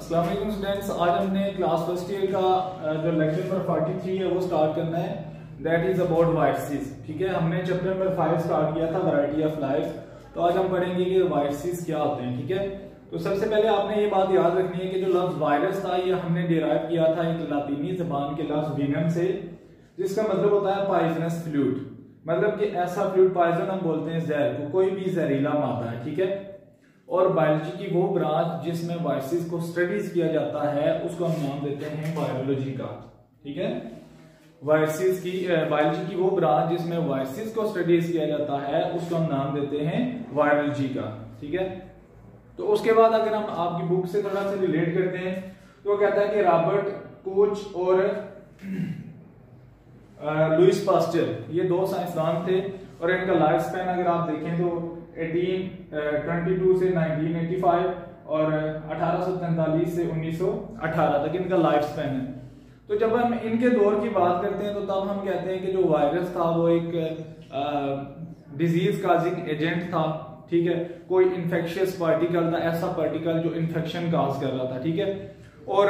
अस्सलाम वालेकुम स्टूडेंट्स, आज हमने क्लास फर्स्ट ईयर का जो लेक्चर नंबर 43 है वो स्टार्ट करना है। That is about viruses. ठीक है, हमने चैप्टर नंबर 5 स्टार्ट किया था वैरायटी ऑफ लाइफ। तो आज हम पढ़ेंगे कि वायरसेस क्या होते हैं। ठीक है, तो सबसे पहले आपने ये बात याद रखनी है कि जो लफ्ज वायरस था ये हमने डिराइव किया था एक लातीनी जबान के लफ्ज वीनम से, जिसका मतलब होता है पॉइजनस फ्लूइड। मतलब कि ऐसा फ्लूइड, पॉइजन हम बोलते हैं जहर को, कोई भी जहरीला मादा है। ठीक है, और बायोलॉजी की वो ब्रांच जिसमें वायरसेस को स्टडीज किया जाता है उसको हम नाम देते हैं वायरोलॉजी का। ठीक है, वायरसेस की बायोलॉजी की वो ब्रांच जिसमें वायरसेस को स्टडीज किया जाता है उसको हम नाम देते हैं वायरोलॉजी का। ठीक है, तो उसके बाद अगर हम आपकी बुक से थोड़ा सा रिलेट करते हैं तो कहता है कि रॉबर्ट कोच और लुइस पास्चर ये दो साइंसदान थे और इनका लाइफ स्पैन अगर आप देखें तो 1822 से 1985 और 1843 से 1918 तक इनका लाइफ स्पैन है। तो जब हम इनके दौर की बात करते हैं तो तब हम कहते हैं कि जो वायरस था वो एक डिजीज काजिंग एजेंट था। ठीक है, कोई इन्फेक्शियस पार्टिकल था, ऐसा पार्टिकल जो इन्फेक्शन काज कर रहा था। ठीक है, और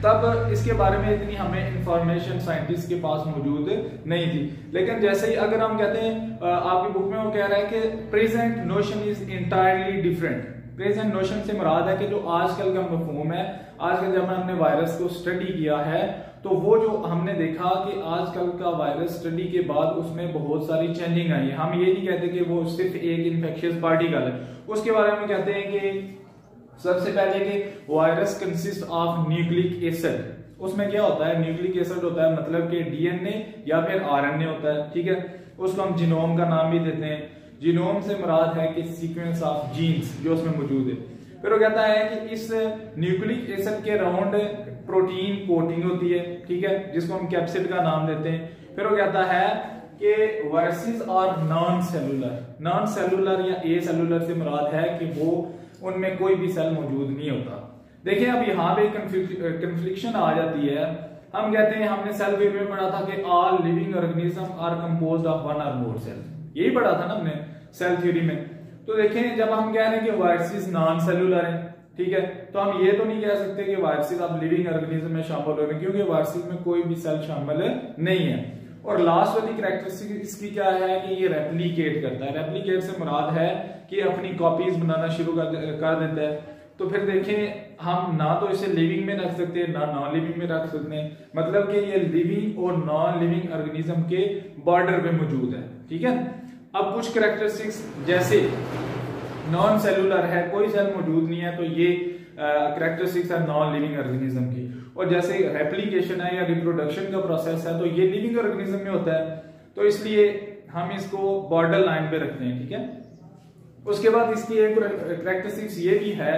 तब इसके बारे में इतनी हमें इंफॉर्मेशन साइंटिस्ट के पास मौजूद नहीं थी। लेकिन जैसे ही अगर हम कहते हैं आपकी बुक में वो कह रहा है कि present notion is entirely different. Present notion से मुराद है कि जो आजकल का मफहूम है, आजकल जब हमने वायरस को स्टडी किया है तो वो जो हमने देखा कि आजकल का वायरस स्टडी के बाद उसमें बहुत सारी चेंजिंग आई है। हम ये नहीं कहते कि वो सिर्फ एक इन्फेक्शियस पार्टिकल है। उसके बारे में कहते हैं कि सबसे पहले कि virus consist of nucleic acid. उसमें क्या होता है, न्यूक्लिक एसिड होता है मतलब कि डीएनए या फिर आरएनए होता है। ठीक है, उसको हम जीनोम का नाम भी देते हैं। जीनोम से मुराद है कि सीक्वेंस ऑफ जीन्स जो उसमें मौजूद है। फिर वो कहता है कि इस न्यूक्लिक एसिड के राउंड प्रोटीन कोटिंग होती है। ठीक है, जिसको हम कैप्सिड का नाम देते हैं। फिर वो कहता है कि viruses are non cellular. Non cellular या ए सेलुलर से मुराद है कि वो उनमें कोई भी सेल मौजूद नहीं होता। देखिए अब यहाँ पे कंफ्लिक्शन आ जाती है। हम कहते हैं, हमने सेल थ्योरी में पढ़ा था कि all living organism are composed of one और मोर सेल। यही पढ़ा था ना हमने सेल थ्योरी में। तो देखें जब हम कह रहे हैं कि वायरसेस नॉन सेलुलर है, ठीक है, तो हम ये तो नहीं कह सकते कि वायरसेस अब लिविंग ऑर्गेनिज्म में शामिल हो रहे हैं, क्योंकि वायरसेस में कोई भी सेल शामिल नहीं है। और लास्ट वाली कैरेक्टरिस्टिक इसकी क्या है कि ये रेप्लिकेट करता है। रेप्लिकेट से मुराद है कि अपनी कॉपीज बनाना शुरू कर देता है। तो फिर देखें हम ना तो इसे लिविंग में रख सकते हैं ना नॉन लिविंग में रख सकते हैं। मतलब कि ये लिविंग और नॉन लिविंग ऑर्गेनिज्म के बॉर्डर पे मौजूद है। ठीक है, अब कुछ कैरेक्टरिस्टिक्स जैसे नॉन सेलुलर है, कोई सेल मौजूद नहीं है, तो ये कैरेक्टरिस्टिक्स है नॉन लिविंग ऑर्गेनिज्म की। और जैसे रेप्लिकेशन है या रिप्रोडक्शन का प्रोसेस है तो ये लिविंग ऑर्गेनिज्म में होता है, तो इसलिए हम इसको बॉर्डर लाइन पे रखते हैं। ठीक है, उसके बाद इसकी एक कैरेक्टरिस्टिक्स ये भी है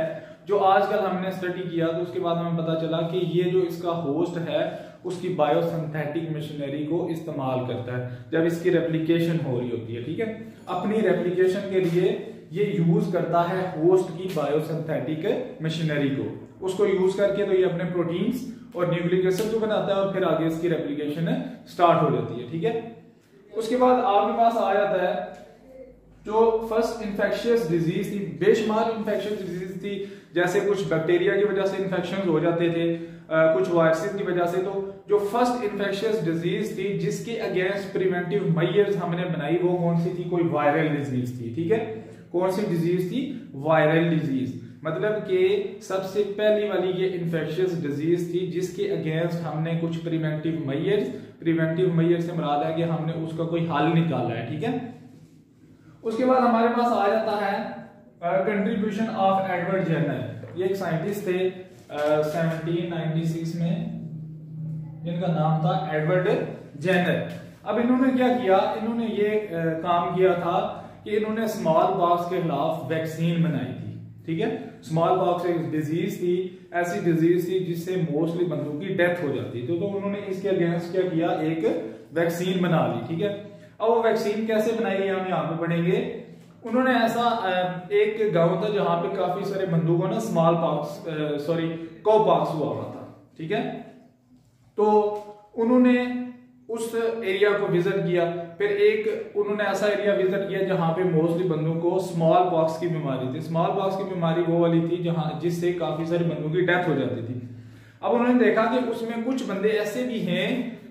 जो आजकल हमने स्टडी किया तो उसके बाद हमें पता चला कि ये जो इसका होस्ट है उसकी बायोसिंथेटिक मशीनरी को इस्तेमाल करता है जब इसकी रेप्लिकेशन हो रही होती है। ठीक है, अपनी रेप्लिकेशन के लिए ये यूज करता है होस्ट की बायोसिंथेटिक मशीनरी को। उसको यूज करके तो ये अपने प्रोटीन्स और न्यूक्लिक एसिड को बनाता है और फिर आगे इसकी रेप्लिकेशन स्टार्ट हो जाती है। ठीक है, उसके बाद आपके पास आ जाता है जो फर्स्ट इन्फेक्शियस डिजीज थी, बेशुमार इन्फेक्शियस डिजीज थी। जैसे कुछ बैक्टीरिया की वजह से इन्फेक्शन हो जाते थे, कुछ वायरसेस की वजह से। तो जो फर्स्ट इन्फेक्शियस डिजीज थी जिसके अगेंस्ट प्रिवेंटिव मेजर्स हमने बनाई वो कौन सी थी, कोई वायरल डिजीज थी। ठीक है, कौन सी डिजीज थी, वायरल डिजीज। मतलब कि सबसे पहली वाली ये इन्फेक्शियस डिजीज थी जिसके अगेंस्ट हमने कुछ प्रिवेंटिव मेजर्स से मुराद है कि हमने उसका कोई हल निकाला है। ठीक है, उसके बाद हमारे पास आ जाता है कंट्रीब्यूशन ऑफ एडवर्ड जेनर। ये एक साइंटिस्ट थे 1796 में, जिनका नाम था एडवर्ड जेनर। अब इन्होंने क्या किया, इन्होंने ये काम किया था कि इन्होंने स्मॉल पॉक्स के खिलाफ वैक्सीन बनाई थी। ठीक है, स्मॉल पॉक्स एक डिजीज थी, ऐसी डिजीज थी जिससे मोस्टली बंदों की डेथ हो जाती थी। तो उन्होंने इसके अगेंस्ट क्या किया, एक वैक्सीन बना ली। ठीक है, अब वो वैक्सीन कैसे बनाई है हम यहाँ पे पढ़ेंगे। उन्होंने ऐसा एक गांव था जहां पे काफी सारे बंदों को ना स्मॉल पॉक्स कॉ पॉक्स हुआ था। ठीक है, तो उन्होंने उस एरिया को विजिट किया। फिर एक उन्होंने ऐसा एरिया विजिट किया जहां पे मोस्टली बंदों को स्मॉल पॉक्स की बीमारी थी। स्मॉल पॉक्स की बीमारी वो वाली थी जहां जिससे काफी सारे बंदों की डेथ हो जाती थी। अब उन्होंने देखा कि उसमें कुछ बंदे ऐसे भी हैं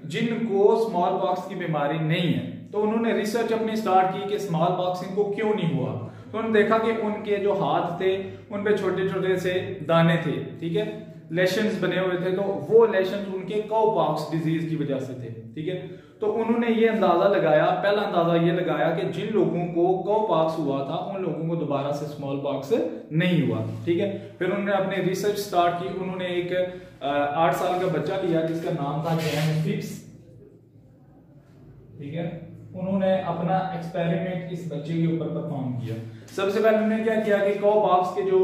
जिनको स्मॉल पॉक्स की बीमारी नहीं है, तो उन्होंने रिसर्च अपनी स्टार्ट की कि स्मॉल पॉक्स इनको क्यों नहीं हुआ। तो उन्होंने देखा कि उनके जो हाथ थे उन पे छोटे छोटे से दाने थे, ठीक है, लेशंस बने हुए थे, तो वो लेशंस उनके काउपॉक्स डिजीज की वजह से थे, ठीक है। तो उन्होंने ये अंदाजा लगाया, पहला अंदाजा ये लगाया कि जिन लोगों को काउपॉक्स हुआ था उन लोगों को दोबारा से स्मॉल पॉक्स नहीं हुआ, ठीक है। फिर उन्होंने अपनी रिसर्च स्टार्ट की। उन्होंने एक 8 साल का बच्चा लिया जिसका नाम था जेम्स फिप्स, ठीक है। उन्होंने अपना एक्सपेरिमेंट इस बच्चे के ऊपर परफॉर्म किया। सबसे पहले उन्होंने क्या किया कि काउपॉक्स के जो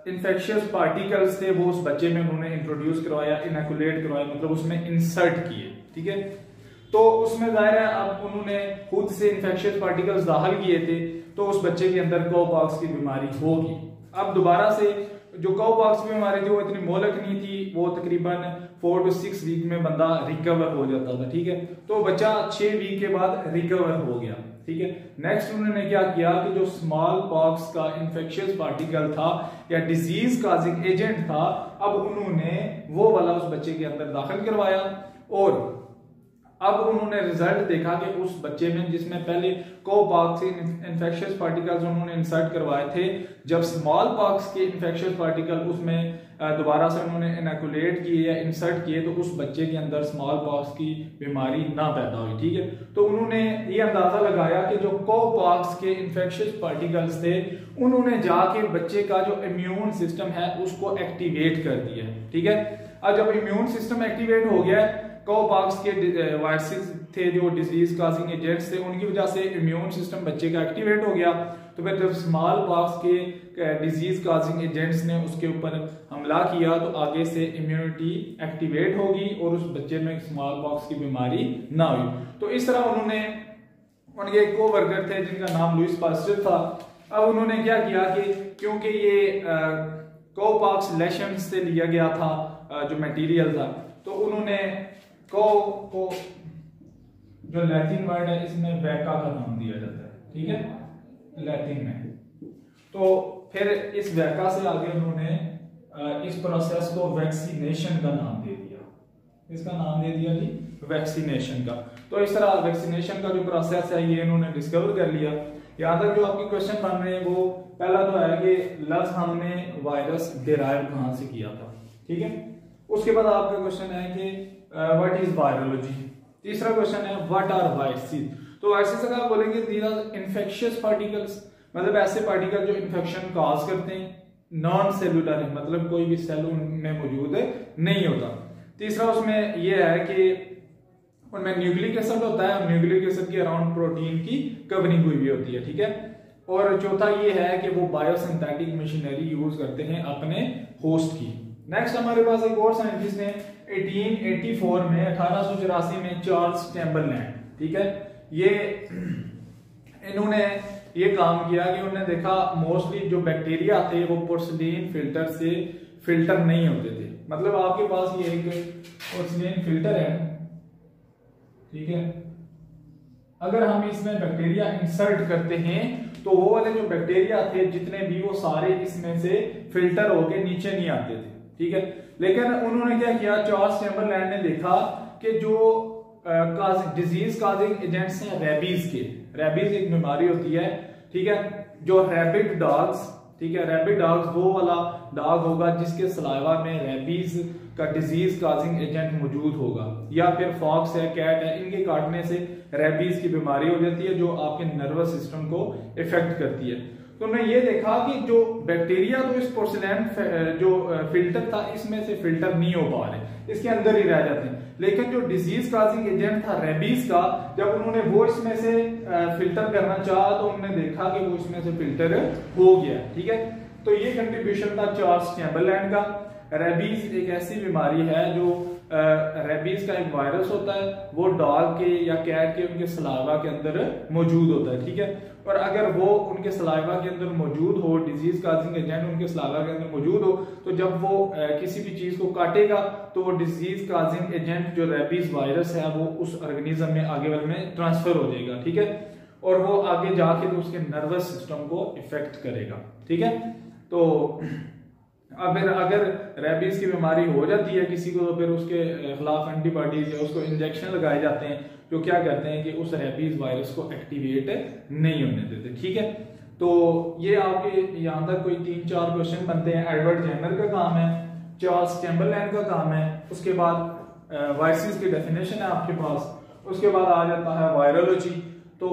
इन्फेक्शियस पार्टिकल्स थे वो उस बच्चे में उन्होंने इंट्रोड्यूस करवाया, इनोकुलेट करवाया, मतलब उसमें इंसर्ट किए, ठीक है। तो उसमें जाहिर है अब उन्होंने खुद से इन्फेक्शियस पार्टिकल्स दाखिल किए थे, तो उस बच्चे के अंदर काउपॉक्स की बीमारी होगी। अब दोबारा से जो काउपॉक्स की बीमारी थी वो इतनी मोहलक नहीं थी, वो तकरीबन 4 to 6 वीक में बंदा रिकवर हो जाता था, ठीक है। तो बच्चा 6 वीक के बाद रिकवर हो गया, ठीक है। नेक्स्ट उन्होंने क्या किया कि जो स्मॉल पॉक्स का इन्फेक्शियस पार्टिकल था या डिजीज काजिंग एजेंट था, अब उन्होंने वो वाला उस बच्चे के अंदर दाखिल करवाया और अब उन्होंने रिजल्ट देखा कि उस बच्चे में जिसमें पहले काउपॉक्स इन्फेक्शियस पार्टिकल्स उन्होंने इंसर्ट करवाए थे, जब स्मॉल पॉक्स के इन्फेक्शियस पार्टिकल उसमें दोबारा से उन्होंने इनोकुलेट किए या इंसर्ट किए, तो उस बच्चे के अंदर स्मॉल पॉक्स की बीमारी ना पैदा हुई, ठीक है। तो उन्होंने ये अंदाजा लगाया कि जो काउपॉक्स के इन्फेक्शियस पार्टिकल्स थे उन्होंने जाके बच्चे का जो इम्यून सिस्टम है उसको एक्टिवेट कर दिया, ठीक है। अब जब इम्यून सिस्टम एक्टिवेट हो गया, काउपॉक्स के वायरसेस थे जो डिजीज काजिंग एजेंट्स थे, उनकी वजह से इम्यून सिस्टम बच्चे का एक्टिवेट हो गया। तो फिर जब स्मॉल पॉक्स के डिजीज काजिंग एजेंट्स ने उसके ऊपर हमला किया तो आगे से इम्यूनिटी एक्टिवेट होगी और उस बच्चे में स्मॉल पॉक्स की बीमारी ना हुई। तो इस तरह उन्होंने, उनके एक को-वर्कर थे जिनका नाम लुइस पास्चर था। अब उन्होंने क्या किया कि क्योंकि ये काउपॉक्स लेशंस से लिया गया था जो मटेरियल था, तो उन्होंने को जो लैटिन वर्ड है इसमें वैका का नाम दिया जाता है, ठीक है, लैटिन में। तो फिर इस वैका से आगे उन्होंने इस प्रोसेस को वैक्सीनेशन का नाम दे दिया। इसका नाम दे दिया जी वैक्सीनेशन का। तो इस तरह वैक्सीनेशन का जो प्रोसेस है ये इन्होंने डिस्कवर कर लिया। यहाँ तक जो आपके क्वेश्चन बन रहे हैं वो पहला तो है कि लस हमने वायरस डिराइव कहां से किया था, ठीक है। उसके बाद आपका क्वेश्चन है कि व्हाट इज वायरोलॉजी। तीसरा क्वेश्चन है व्हाट आर वायरसेस। तो वायरसेस का आप बोलेंगे दीज आर इन्फेक्शियस पार्टिकल्स, मतलब ऐसे पार्टिकल जो इन्फेक्शन कॉज करते हैं, नॉन सेलुलर है, मतलब कोई भी सेल उनमें मौजूद नहीं होता। तीसरा उसमें यह है कि उनमें न्यूक्लिक एसिड होता है, न्यूक्लिक एसिड के अराउंड प्रोटीन की कवरिंग हुई होती है, ठीक है। और चौथा ये है कि वो बायोसिंथेटिक मशीनरी यूज करते हैं अपने होस्ट की। नेक्स्ट हमारे पास एक और साइंटिस्ट है 1884 में 1884 में चार्ल्स चैम्बरलैंड, ठीक है। ये इन्होंने ये काम किया कि उन्होंने देखा मोस्टली जो बैक्टीरिया थे वो पोर्सिलीन फिल्टर से फिल्टर नहीं होते थे। मतलब आपके पास ये एक पोर्सिलीन फिल्टर है, ठीक है, अगर हम इसमें बैक्टीरिया इंसर्ट करते हैं तो वो वाले जो बैक्टीरिया थे जितने भी वो सारे इसमें से फिल्टर होके नीचे नहीं आते थे, ठीक है। लेकिन उन्होंने क्या किया, चार्ल्स चैम्बरलैंड ने देखा कि जो डिजीज काजिंग एजेंट्स हैं रेबीज के, रेबीज एक बीमारी होती है, ठीक है, जो रैबिड डॉग्स, ठीक है, रैबिड डॉग्स वो वाला डॉग होगा जिसके सलाइवा में रेबीज का डिजीज काजिंग एजेंट मौजूद होगा, या फिर फॉक्स है, कैट है, इनके काटने से रेबीज की बीमारी हो जाती है जो आपके नर्वस सिस्टम को इफेक्ट करती है। तो उन्होंने ये देखा कि जो बैक्टीरिया तो इस पोर्सिलेन जो फिल्टर था इसमें से फिल्टर नहीं हो पा रहे, इसके अंदर ही रह जाते हैं। लेकिन जो डिजीज काजिंग एजेंट था रेबीज का, जब उन्होंने वो इसमें से फिल्टर करना चाहा तो उन्होंने देखा कि वो इसमें से फिल्टर हो गया, ठीक है। तो ये कंट्रीब्यूशन था चार्ल्स चैम्बरलैंड का। रेबीज एक ऐसी बीमारी है जो रेबीज का एक वायरस होता है, वो डॉग के या कैट के उनके सलाइवा के अंदर मौजूद होता है, ठीक है। और अगर वो उनके सलाइवा के अंदर मौजूद हो, डिजीज काजिंग एजेंट उनके सलाइवा के अंदर मौजूद हो, तो जब वो किसी भी चीज को काटेगा तो वो डिजीज काजिंग एजेंट जो रेबीज वायरस है वो उस ऑर्गेनिज्म में आगे वाले में ट्रांसफर हो जाएगा, ठीक है। और वो आगे जाके तो उसके नर्वस सिस्टम को इफेक्ट करेगा, ठीक है। तो अगर रेबीज की बीमारी हो जाती है किसी को, तो फिर उसके खिलाफ एंटीबॉडीज या उसको इंजेक्शन लगाए जाते हैं जो क्या करते हैं कि उस रेबीज वायरस को एक्टिवेट नहीं होने देते, ठीक है। तो ये आपके यहाँ तक कोई 3-4 क्वेश्चन बनते हैं। एडवर्ड जेनर का काम है, चार्ल्स चैम्बरलैन का काम है, उसके बाद वायरसेस की डेफिनेशन है आपके पास, उसके बाद आ जाता है वायरोलॉजी। तो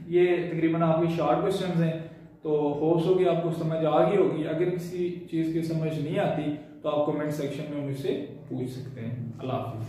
ये तकरीबन आपकी शॉर्ट क्वेश्चंस हैं, तो होप्स हो कि आपको समझ आ गई होगी। अगर किसी चीज की समझ नहीं आती तो आप कमेंट सेक्शन में मुझसे पूछ सकते हैं। अल्लाह हाफिज।